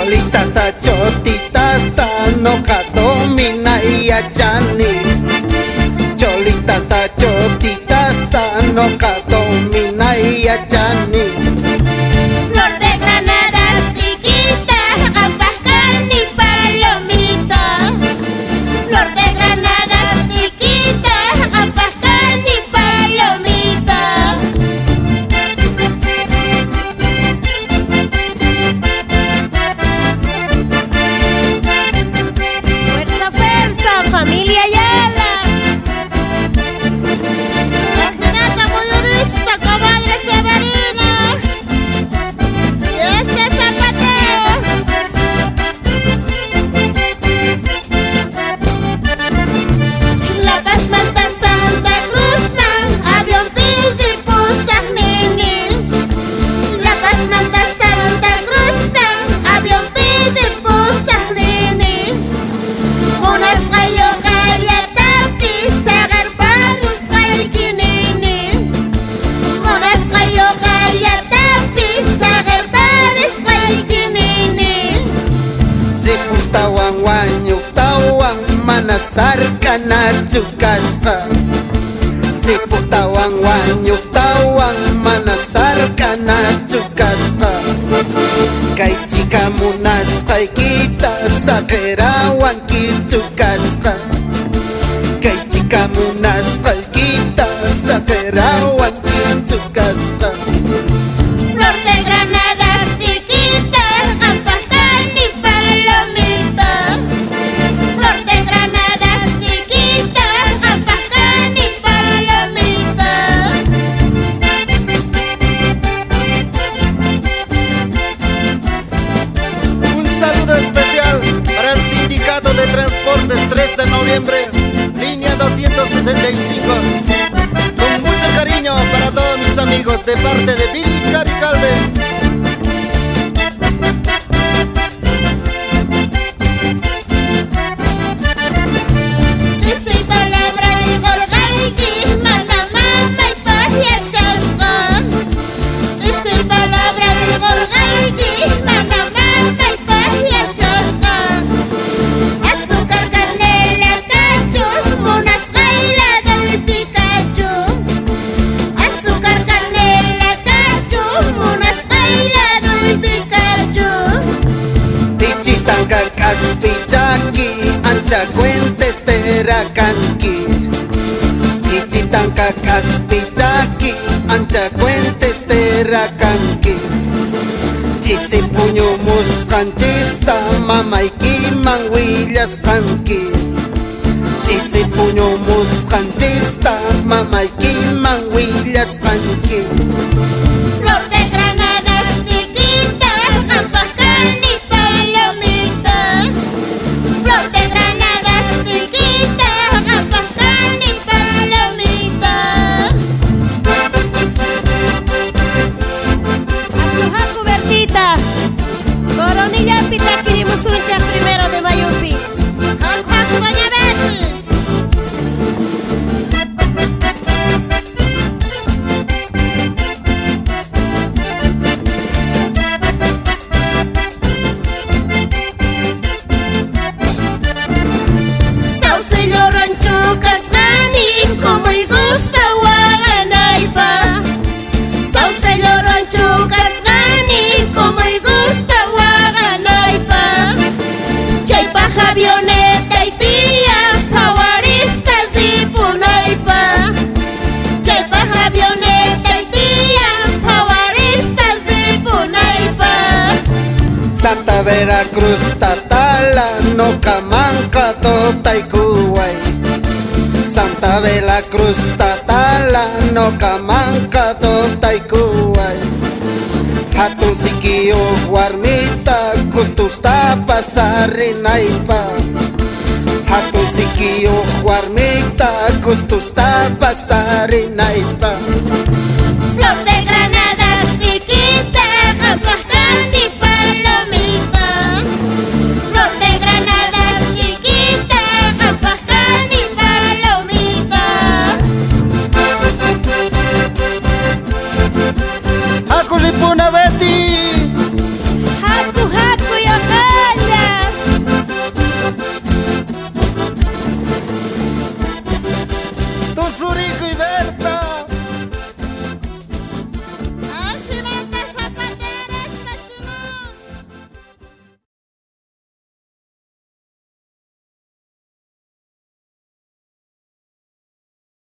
Cholita hasta chotita hasta no domina y achani. Cholita hasta chotita hasta no domina y achani. Flor de granadas chiquita, gambas, carne y palomita. Flor de granadas chiquita, gambas, carne y palomita. Fuerza, fuerza, familia Ayala. Caminata mayorista, comadre Severina. Y ese zapateo. La Paz, Manta, Santa Cruz, avión, Pisi, Pusas, Nini. La Paz, Manta, Santa Cruz, avión, Pisi, Pusas, Nini. Unas rayo, galleta, pizza, garbarus, raikinini. Unas rayo, galleta, pizza, garbarus, raikinini. Si putawan wanyo tawang manasar ka na chukasha. Si putawan wanyo tawang manasar ka na chukasha. Kay chika munas kay kita sa kerawan kitukasha. Kay chika munas kay kita sa kerawan kitukasha. Flor de granadas chiquitas, gambas, carne y palomita. Flor de granadas chiquitas, gambas, carne y palomita. Un saludo especial para el Sindicato de Transportes 3 de noviembre, línea 265. Con mucho cariño para todos mis amigos de parte de Billy Caricalde. Chisi palabra y golgaiki, mana mama y paja chasca. Chisi palabra y golgaiki, mana mama y paja chasca. Azúcar, canela, cacho, monas baila del Pikachu. Azúcar, canela, cacho, monas baila del Pikachu. Pichitanka kaspichaki, ancha cuentes terakanki. Pichitanka kaspichaki, ancha cuentes terakanki. Chisi puño muskanchista, mamaiki manguillas kanki. Chisi puño muskanchista, mamaiki manguillas kanki. Flor de granadas chiquitas, gambas, carne y palomita. Flor de granadas chiquitas, gambas, carne y palomita. Haku Bertita, Coronilla Pitaki Musuncha, 1 de Mayupi. Haku doña Betty. Sauce rancho cascani, como y gusta guaganaipa. Sauce rancho cascani, como y gusta guaganaipa. Chaypa avioneta y tía, pawaristas y punaipa. Chaypa avioneta y tía, pawaristas y punaipa. Santa Veracruz tatala no camanca totaikuay. Santa Veracruz tatala no camanca totaikuay. Hatun sikiyo warmita gustusta pasarinaipa. Hatun sikiyo warmita gustusta pasarinaipa. Flor de